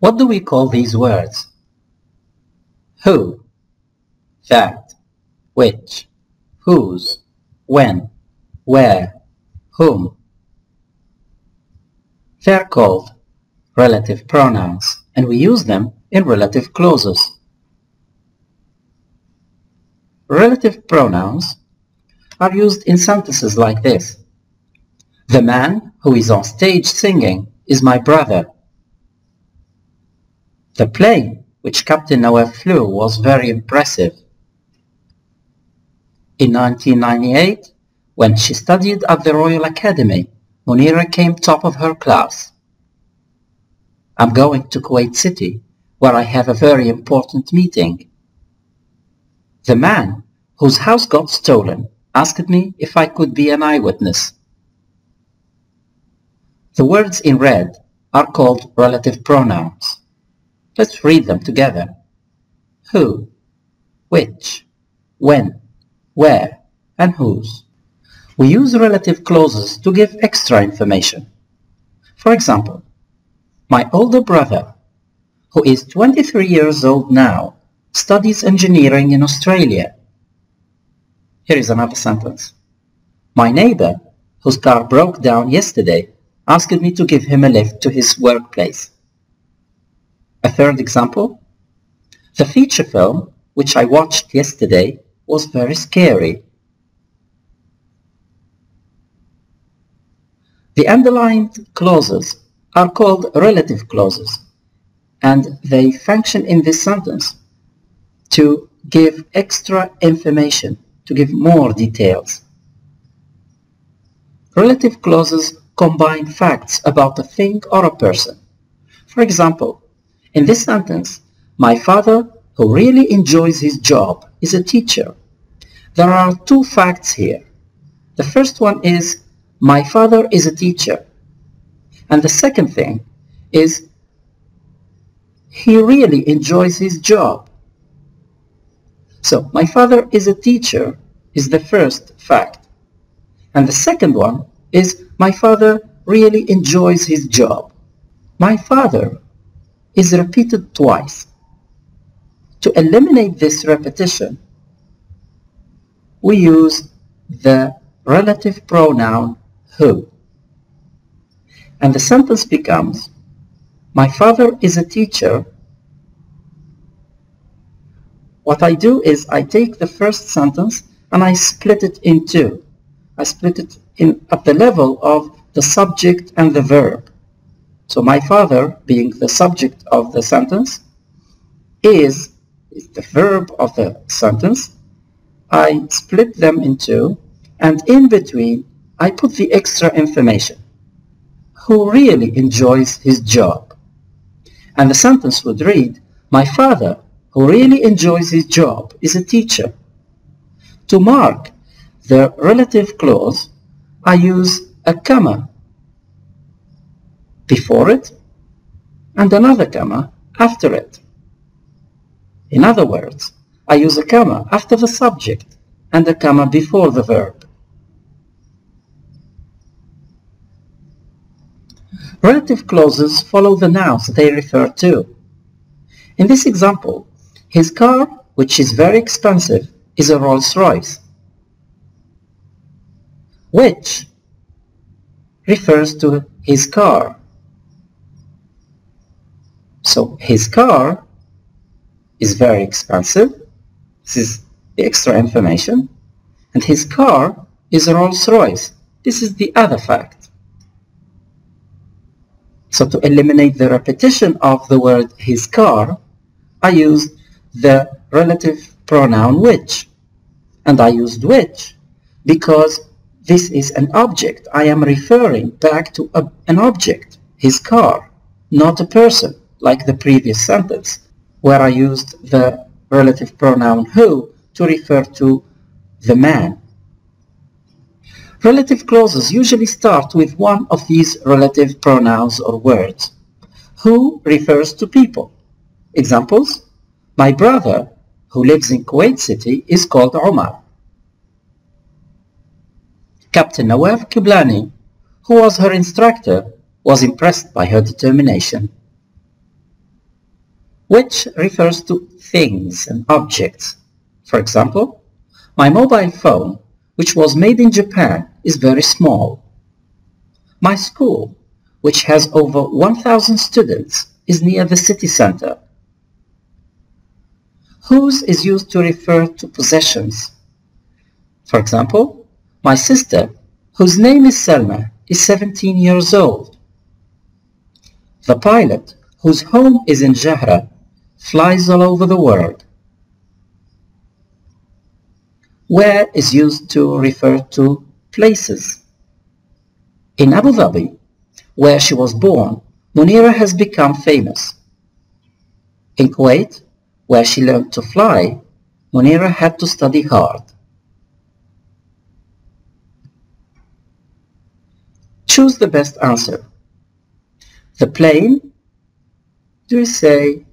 What do we call these words? Who, that, which, whose, when, where, whom. They're called relative pronouns, and we use them in relative clauses. Relative pronouns are used in sentences like this. The man who is on stage singing is my brother. The plane which Captain Noah flew was very impressive. In 1998, when she studied at the Royal Academy, Munira came top of her class. I'm going to Kuwait City, where I have a very important meeting. The man whose house got stolen asked me if I could be an eyewitness. The words in red are called relative pronouns. Let's read them together. Who, which, when, where, and whose. We use relative clauses to give extra information. For example, my older brother, who is 23 years old now, studies engineering in Australia. Here is another sentence. My neighbor, whose car broke down yesterday, asked me to give him a lift to his workplace. A third example. The feature film, which I watched yesterday, was very scary. The underlined clauses are called relative clauses, and they function in this sentence to give extra information, to give more details. Relative clauses combine facts about a thing or a person. For example, in this sentence, my father, who really enjoys his job, is a teacher. There are two facts here. The first one is, my father is a teacher. And the second thing is, he really enjoys his job. So, my father is a teacher is the first fact. And the second one is, my father really enjoys his job. My father is repeated twice. To eliminate this repetition, we use the relative pronoun who. And the sentence becomes, my father is a teacher. What I do is I take the first sentence and I split it in two. I split it at the level of the subject and the verb. So my father, being the subject of the sentence, is the verb of the sentence. I split them in two, and in between I put the extra information. Who really enjoys his job. And the sentence would read, my father, who really enjoys his job, is a teacher. To mark the relative clause, I use a comma before it and another comma after it. In other words, I use a comma after the subject and a comma before the verb. Relative clauses follow the nouns they refer to. In this example, his car, which is very expensive, is a Rolls-Royce. Which refers to his car. So his car is very expensive. This is the extra information. And his car is a Rolls-Royce. This is the other fact. So to eliminate the repetition of the word his car, I used the relative pronoun which. And I used which because this is an object. I am referring back to an object, his car, not a person, like the previous sentence, where I used the relative pronoun who to refer to the man. Relative clauses usually start with one of these relative pronouns or words. Who refers to people. Examples, my brother, who lives in Kuwait City, is called Omar. Captain Nawaf Kiblani, who was her instructor, was impressed by her determination. Which refers to things and objects. For example, my mobile phone, which was made in Japan, is very small. My school, which has over 1,000 students, is near the city center. Whose is used to refer to possessions. For example, my sister, whose name is Selma, is 17 years old. The pilot, whose home is in Jahra, flies all over the world. Where is used to refer to places. In Abu Dhabi, where she was born, Munira has become famous. In Kuwait, where she learned to fly, Munira had to study hard. Choose the best answer. The plane, do you say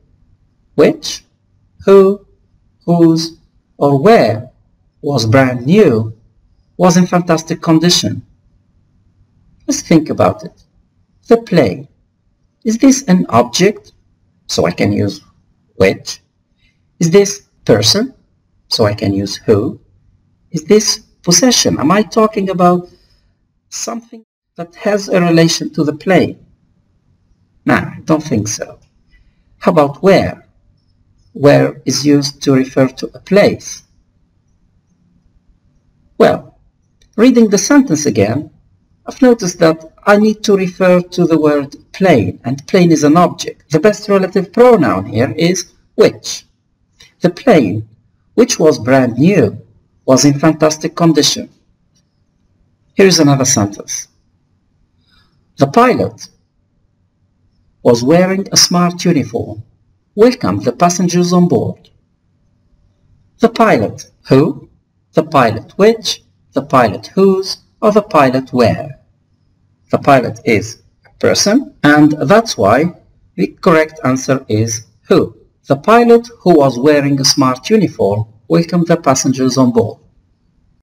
which, who, whose, or where was brand new, was in fantastic condition? Let's think about it. The plane. Is this an object? So I can use which. Is this person? So I can use who. Is this possession? Am I talking about something that has a relation to the plane? Nah, I don't think so. How about where? Where is used to refer to a place. Well, reading the sentence again, I've noticed that I need to refer to the word plane, and plane is an object. The best relative pronoun here is which. The plane, which was brand new, was in fantastic condition. Here is another sentence. The pilot was wearing a smart uniform. Welcomed the passengers on board. The pilot who, the pilot which, the pilot whose, or the pilot where. The pilot is a person, and that's why the correct answer is who. The pilot who was wearing a smart uniform welcomed the passengers on board.